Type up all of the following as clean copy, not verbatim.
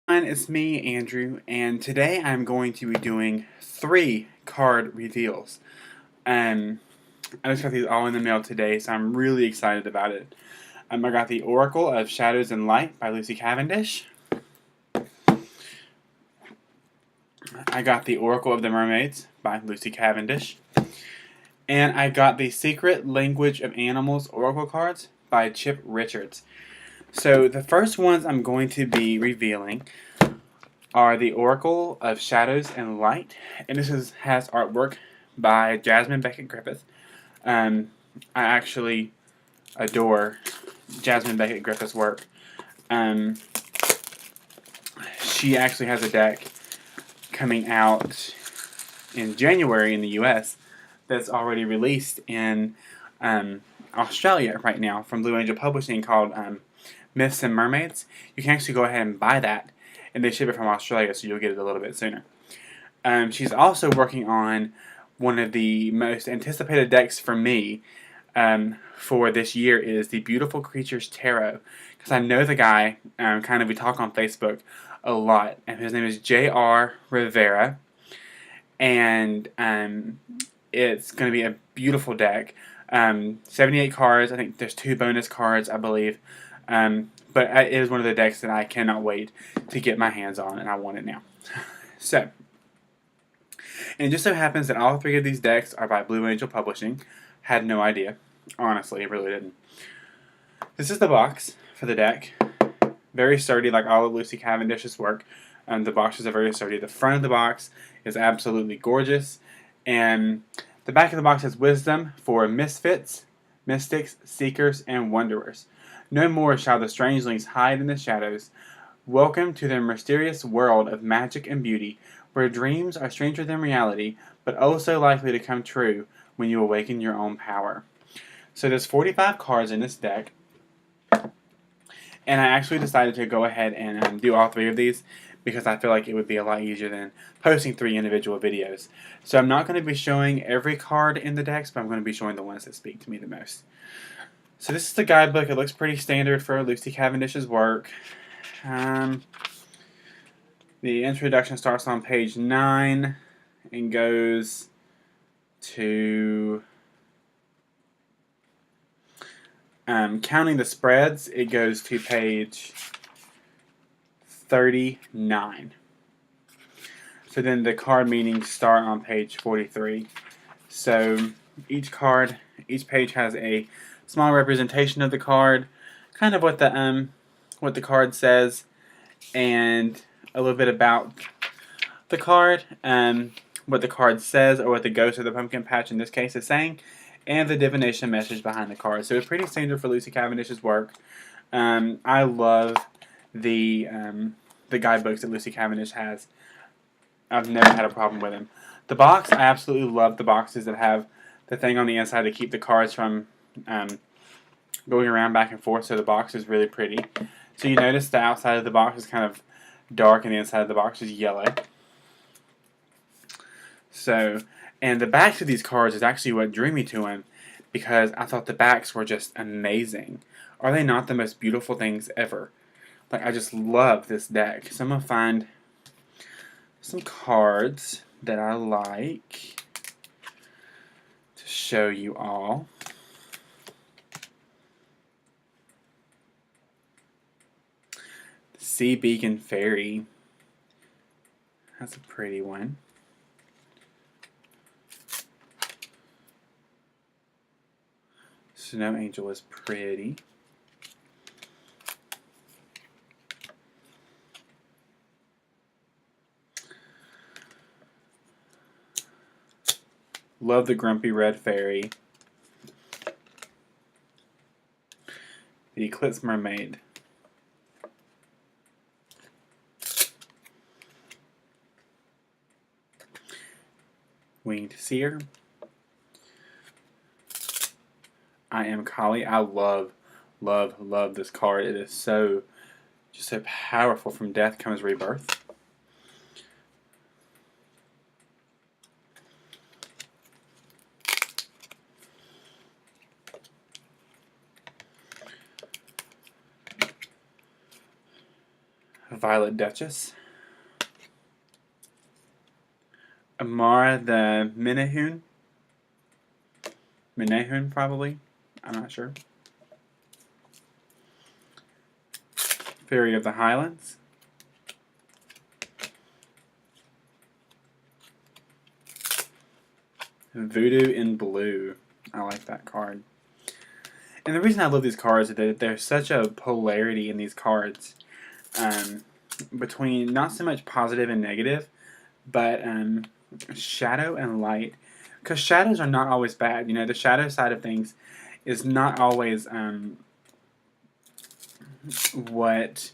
It's me, Andrew, and today I'm going to be doing 3 card reveals. Um, I just got these all in the mail today, so I'm really excited about it. I got the Oracle of Shadows and Light by Lucy Cavendish. I got the Oracle of the Mermaids by Lucy Cavendish. And I got the Secret Language of Animals Oracle cards by Chip Richards. So the first ones I'm going to be revealing are the Oracle of Shadows and Light, and has artwork by Jasmine Beckett Griffith. I actually adore Jasmine Beckett Griffith's work. Um, she actually has a deck coming out in January in the U.S. that's already released in Australia right now from Blue Angel Publishing called Myths and Mermaids. You can actually go ahead and buy that, and they ship it from Australia, so you'll get it a little bit sooner. She's also working on one of the most anticipated decks for me for this year is the Beautiful Creatures Tarot, because I know the guy, we talk on Facebook a lot, and his name is J.R. Rivera, and it's going to be a beautiful deck. 78 cards, I think there's 2 bonus cards, I believe, but it is one of the decks that I cannot wait to get my hands on, and I want it now. So, and it just so happens that all 3 of these decks are by Blue Angel Publishing. Had no idea. Honestly, I really didn't. This is the box for the deck. Very sturdy, like all of Lucy Cavendish's work. The boxes are very sturdy. The front of the box is absolutely gorgeous. And the back of the box has wisdom for misfits, mystics, seekers, and wanderers. No more shall the strangelings hide in the shadows. Welcome to the mysterious world of magic and beauty, where dreams are stranger than reality, but oh so likely to come true when you awaken your own power. So there's 45 cards in this deck, and I actually decided to go ahead and do all 3 of these because I feel like it would be a lot easier than posting 3 individual videos. So I'm not going to be showing every card in the decks, but I'm going to be showing the ones that speak to me the most. So this is the guidebook. It looks pretty standard for Lucy Cavendish's work. The introduction starts on page 9 and goes to counting the spreads. It goes to page 39. So then the card meanings start on page 43. So each page has a small representation of the card, kind of what the card says, and a little bit about the card, what the card says, or what the ghost of the pumpkin patch in this case is saying, and the divination message behind the card. So it's pretty standard for Lucy Cavendish's work. I love the guidebooks that Lucy Cavendish has. I've never had a problem with them. The box, I absolutely love the boxes that have the thing on the inside to keep the cards from going around back and forth, so the box is really pretty. So you notice the outside of the box is kind of dark and the inside of the box is yellow. So, and the backs of these cards is actually what drew me to them, because I thought the backs were just amazing. Are they not the most beautiful things ever? Like, I just love this deck. So I'm going to find some cards that I like to show you all. Sea Beacon Fairy. That's a pretty one. Snow Angel is pretty. Love the Grumpy Red Fairy. The Eclipse Mermaid. Winged Seer. I Am Kali. I love, love, love this card. It is just so powerful. From death comes rebirth. Violet Duchess. Amara the Menehune. Menehune, probably. I'm not sure. Fairy of the Highlands. Voodoo in Blue. I like that card. And the reason I love these cards is that there's such a polarity in these cards between not so much positive and negative, but shadow and light. Because shadows are not always bad. You know, the shadow side of things is not always what...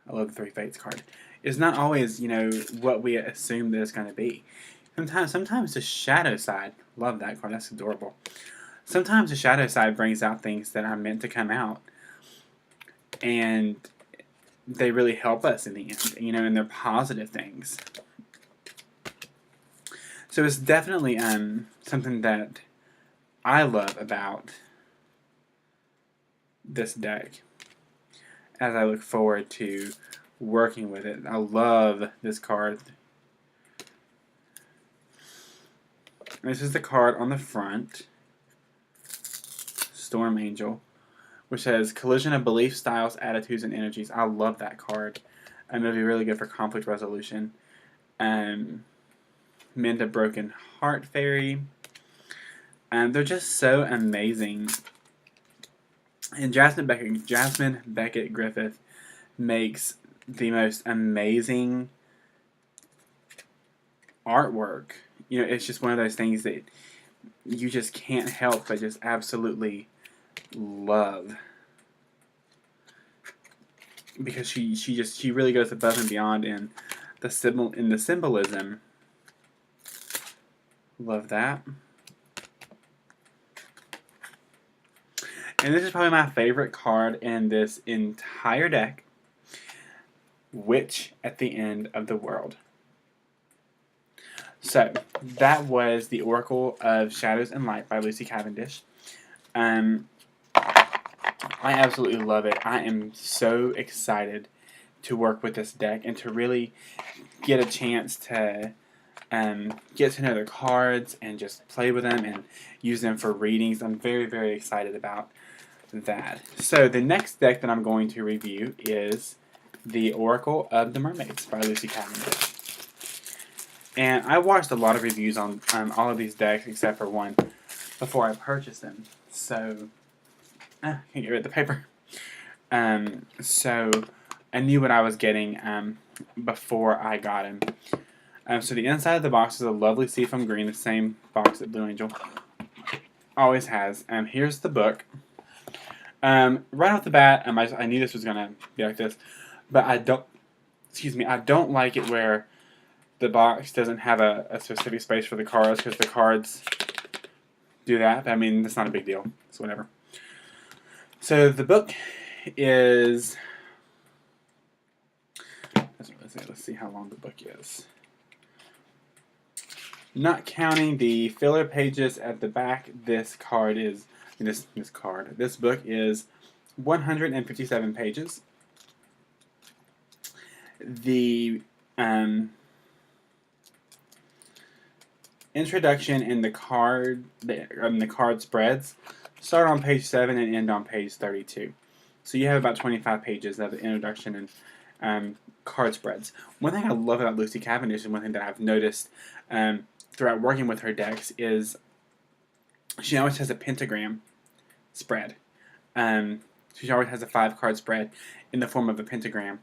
I love the Three Fates card. Is not always, you know, what we assume that it's going to be. Sometimes the shadow side, love that card, that's adorable. Sometimes the shadow side brings out things that are meant to come out, and they really help us in the end, you know, and they're positive things. So it's definitely something that I love about this deck as I look forward to working with it. I love this card. This is the card on the front, Storm Angel, which says collision of belief, styles, attitudes, and energies. I love that card. It'll be really good for conflict resolution. Mend a Broken Heart Fairy. They're just so amazing. And Jasmine Beckett Griffith makes the most amazing artwork. You know, it's just one of those things that you just can't help but just absolutely love, because she really goes above and beyond in the symbolism. Love that. And this is probably my favorite card in this entire deck, Witch at the End of the World. So, that was the Oracle of Shadows and Light by Lucy Cavendish. I absolutely love it. I am so excited to work with this deck and to really get a chance to get to know the cards and just play with them and use them for readings. I'm very, very excited about that. So the next deck that I'm going to review is the Oracle of the Mermaids by Lucy Cavendish. And I watched a lot of reviews on all of these decks except for one before I purchased them. So, can't get rid of the paper. So I knew what I was getting before I got him. So the inside of the box is a lovely seafoam green, the same box that Blue Angel always has. Here's the book. Right off the bat, I knew this was gonna be like this, but I don't like it where the box doesn't have a specific space for the cards, because the cards do that. I mean, that's not a big deal. It's whatever. So the book is... Let's see how long the book is. Not counting the filler pages at the back, this book is 157 pages. The introduction and the card spreads start on page 7 and end on page 32. So you have about 25 pages of the introduction and card spreads. One thing I love about Lucy Cavendish, and one thing that I've noticed throughout working with her decks, is she always has a pentagram spread. She always has a 5-card spread in the form of a pentagram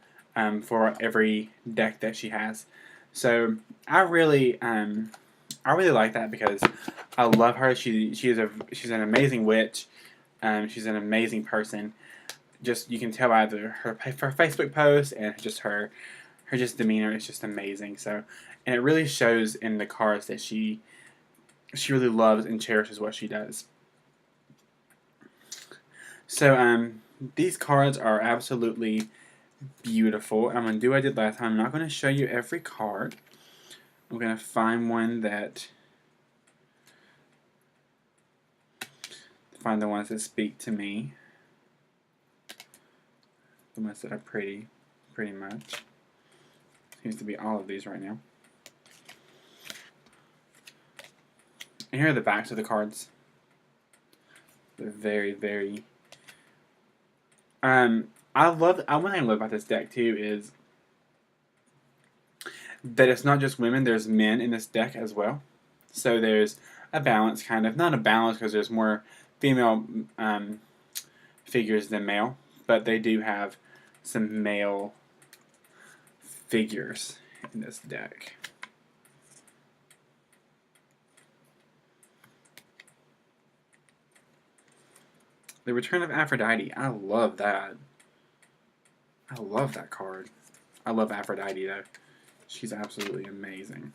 for every deck that she has. So I really like that, because I love her. She's an amazing witch. She's an amazing person. Just, you can tell by her Facebook posts and just her demeanor is just amazing. So, and it really shows in the cards that she really loves and cherishes what she does. So these cards are absolutely beautiful. I'm going to do what I did last time. I'm not going to show you every card. I'm going to find one that... find the ones that speak to me. The ones that are pretty. pretty much. Seems to be all of these right now. And here are the backs of the cards. They're very, very... one thing I love about this deck, too, is that it's not just women, there's men in this deck as well. So there's a balance, kind of. Not a balance, because there's more female figures than male, but they do have some male figures in this deck. The Return of Aphrodite. I love that. I love that card. I love Aphrodite, though. She's absolutely amazing.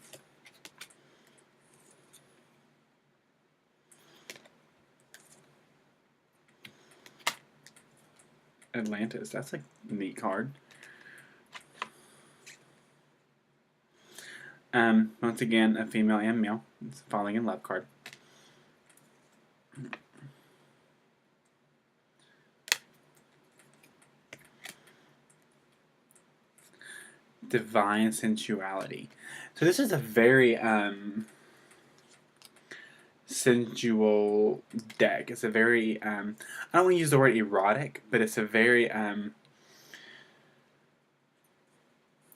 Atlantis. That's a neat card. Once again, a female and male. It's a falling in love card. Divine Sensuality. So this is a very sensual deck. It's a very I don't want to use the word erotic, but it's a very it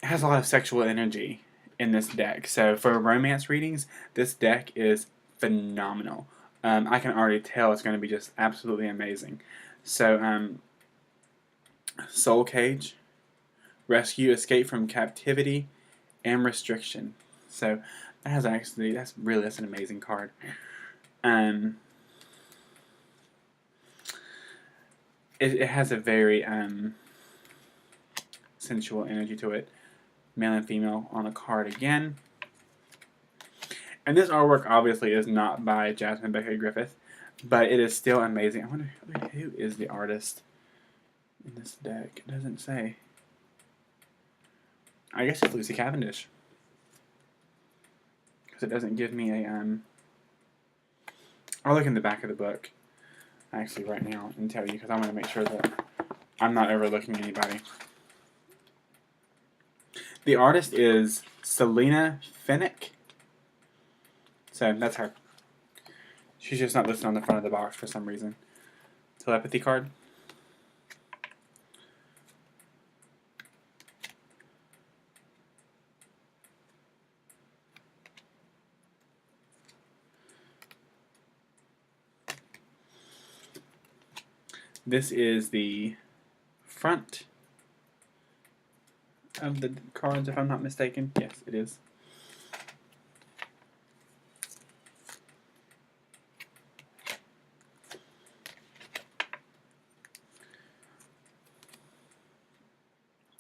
has a lot of sexual energy in this deck. So for romance readings, this deck is phenomenal. I can already tell it's going to be just absolutely amazing. So Soul Cage, Rescue, Escape from Captivity, and Restriction. So that's an amazing card. It has a very sensual energy to it. Male and female on the card again. And this artwork obviously is not by Jasmine Beckett Griffith, but it is still amazing. I wonder who is the artist in this deck. It doesn't say. I guess it's Lucy Cavendish, because it doesn't give me a I'll look in the back of the book actually right now and tell you, because I want to make sure that I'm not overlooking anybody. The artist is Selena Finnick. So that's her. She's just not listed on the front of the box for some reason. Telepathy card. This is the front of the cards, if I'm not mistaken. Yes, it is.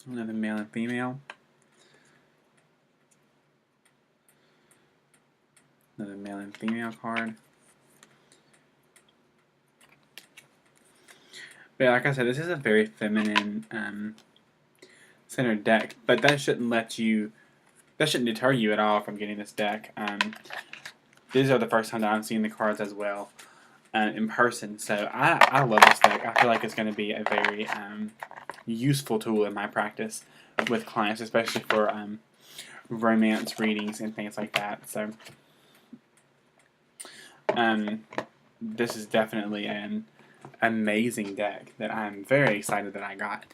Another male and female. Another male and female card. But like I said, this is a very feminine centered deck, but that shouldn't deter you at all from getting this deck. These are the first time that I'm seeing the cards as well in person, so I love this deck. I feel like it's going to be a very useful tool in my practice with clients, especially for romance readings and things like that. So this is definitely an amazing deck that I'm very excited that I got.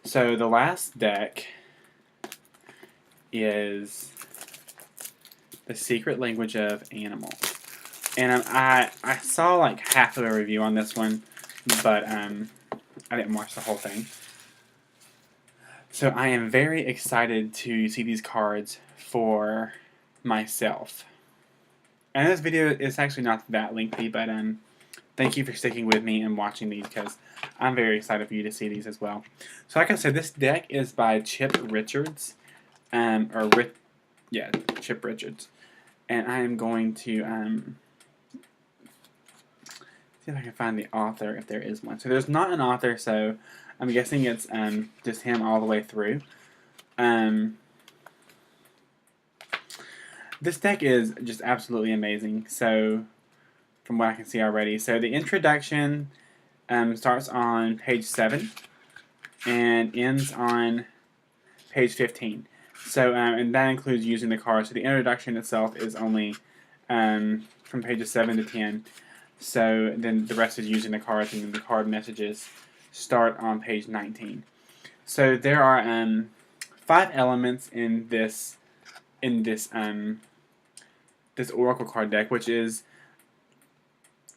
So the last deck is The Secret Language of Animals. And I saw like half of a review on this one, but I didn't watch the whole thing. So I am very excited to see these cards for myself. And this video is actually not that lengthy, but thank you for sticking with me and watching these, because I'm very excited for you to see these as well. So like I said, this deck is by Chip Richards. Chip Richards. And I am going to see if I can find the author, if there is one. So there's not an author, so I'm guessing it's just him all the way through. This deck is just absolutely amazing. So from what I can see already. So the introduction starts on page 7 and ends on page 15. So, and that includes using the card. So the introduction itself is only from pages 7 to 10. So then the rest is using the cards, and then the card messages start on page 19. So there are 5 elements in this this Oracle card deck, which is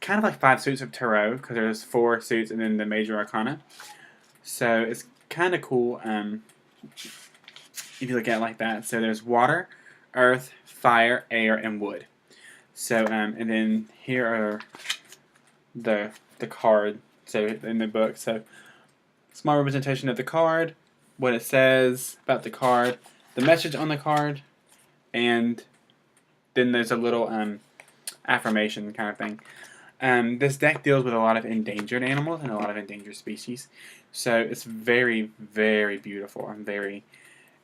kind of like 5 suits of tarot, because there's 4 suits and then the major arcana. So it's kind of cool if you look at it like that. So there's water, earth, fire, air, and wood. So and then here are the card. So in the book, so small representation of the card, what it says about the card, the message on the card, and then there's a little affirmation kind of thing. This deck deals with a lot of endangered animals and a lot of endangered species, so it's very, very beautiful. I'm very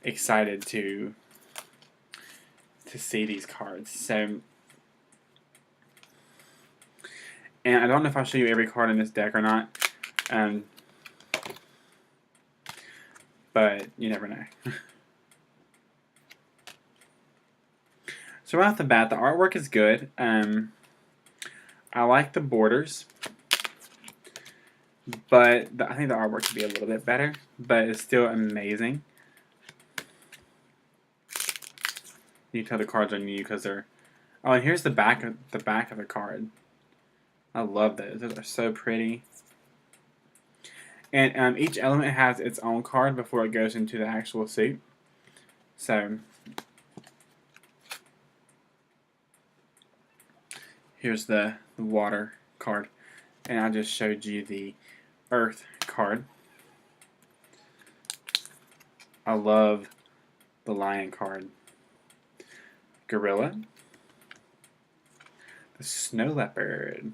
excited to see these cards. So, and I don't know if I'll show you every card in this deck or not, but you never know. So right off the bat, the artwork is good. I like the borders, but I think the artwork could be a little bit better, but it's still amazing. You can tell the cards are new because they're... Oh, and here's the back of the card. I love those. Those are so pretty. And each element has its own card before it goes into the actual suit. So here's the water card, and I just showed you the earth card. I love the lion card. Gorilla. The snow leopard.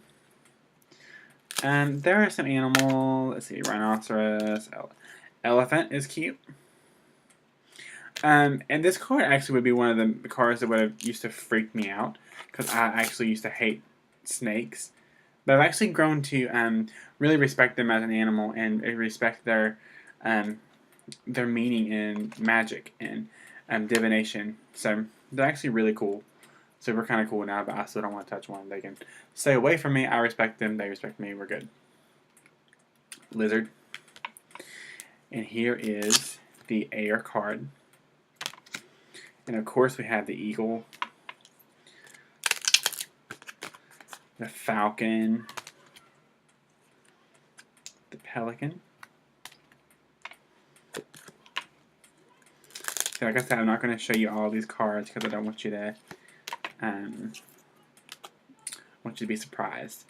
And there are some animals. Let's see, rhinoceros. Elephant is cute. And this card actually would be one of the cards that would have used to freak me out, because I actually used to hate snakes. But I've actually grown to really respect them as an animal and respect their meaning in magic and divination. So they're actually really cool. So we're kind of cool now, but I still don't want to touch one. They can stay away from me. I respect them. They respect me. We're good. Lizard. And here is the air card. And of course we have the eagle, the falcon, the pelican. So like I said, I'm not going to show you all these cards because I don't want you to be surprised.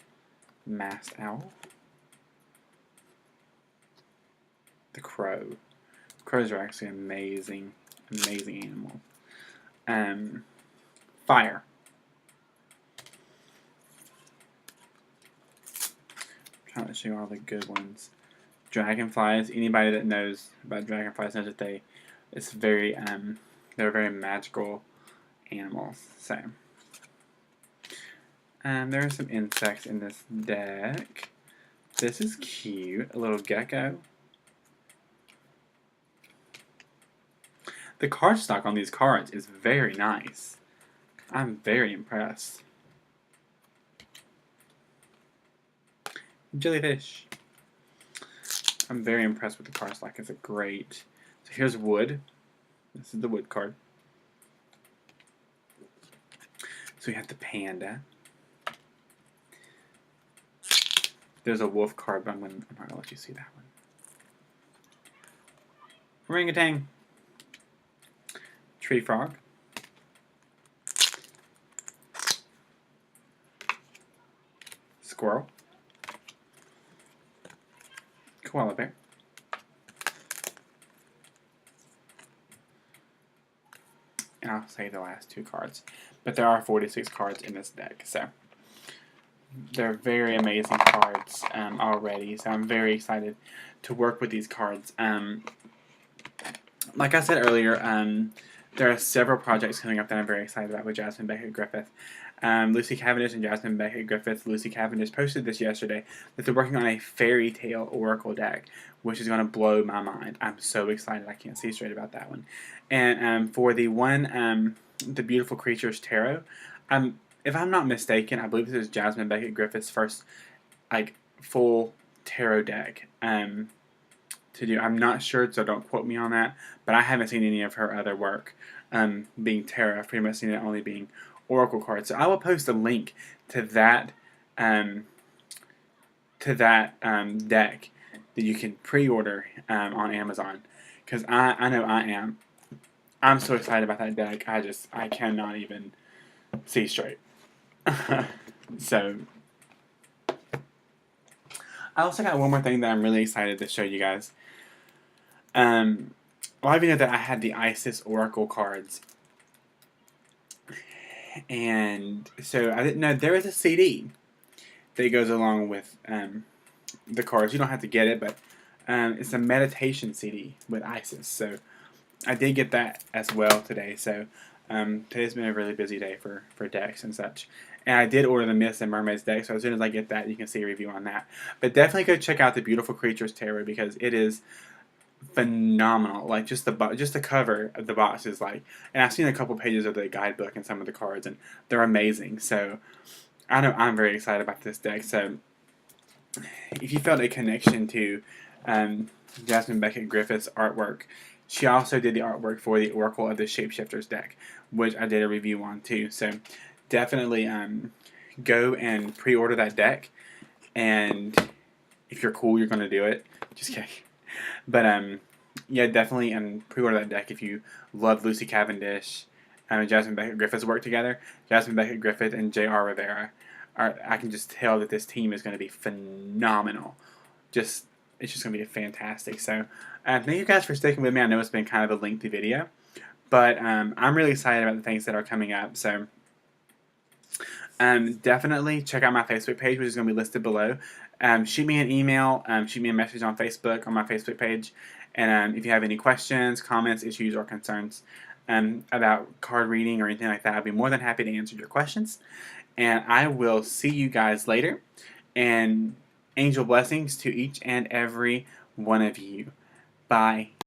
Masked owl, the crow. Crows are actually amazing, amazing animal. Fire. I'm trying to show you all the good ones. Dragonflies. Anybody that knows about dragonflies knows that it's very they're very magical animals. So there are some insects in this deck. This is cute. A little gecko. The cardstock on these cards is very nice. I'm very impressed. Jellyfish. I'm very impressed with the cardstock. It's a great... So here's wood. This is the wood card. So we have the panda. There's a wolf card, but I'm not going to let you see that one. Orangutan. Tree frog. Squirrel. Koala bear. And I'll say the last 2 cards. But there are 46 cards in this deck, so they're very amazing cards already. So I'm very excited to work with these cards. Like I said earlier, there are several projects coming up that I'm very excited about with Jasmine Beckett Griffith. Lucy Cavendish and Jasmine Beckett Griffith. Lucy Cavendish posted this yesterday that they're working on a fairy tale oracle deck, which is going to blow my mind. I'm so excited. I can't see straight about that one. And for the one, the Beautiful Creatures Tarot, if I'm not mistaken, I believe this is Jasmine Beckett Griffith's first like full tarot deck to do. I'm not sure, so don't quote me on that. But I haven't seen any of her other work being tarot. I've pretty much seen it only being oracle cards. So I will post a link to that deck that you can pre-order on Amazon, because I know I am. I'm so excited about that deck. I cannot even see straight. So I also got one more thing that I'm really excited to show you guys. Well, I know that I had the Isis Oracle cards, and so I didn't know there is a CD that goes along with the cards. You don't have to get it, but it's a meditation CD with Isis. So I did get that as well today. So today's been a really busy day for decks and such. And I did order the Myths and Mermaids deck, so as soon as I get that, you can see a review on that. But definitely go check out the Beautiful Creatures Tarot, because it is phenomenal. Like just the cover of the box is like, and I've seen a couple pages of the guidebook and some of the cards, and they're amazing. So I know I'm very excited about this deck. So if you felt a connection to Jasmine Beckett Griffith's artwork, she also did the artwork for the Oracle of the Shapeshifters deck, which I did a review on too. So definitely go and pre-order that deck, and if you're cool, you're going to do it. Just kidding. But yeah, definitely pre-order that deck if you love Lucy Cavendish and Jasmine Beckett Griffith's work together. Jasmine Beckett Griffith and J.R. Rivera. I can just tell that this team is going to be phenomenal. It's just going to be fantastic. So thank you guys for sticking with me. I know it's been kind of a lengthy video, but I'm really excited about the things that are coming up. So definitely check out my Facebook page, which is going to be listed below. Shoot me an email, shoot me a message on Facebook, on my Facebook page, and if you have any questions, comments, issues, or concerns about card reading or anything like that, I'd be more than happy to answer your questions. And I will see you guys later, and angel blessings to each and every one of you. Bye.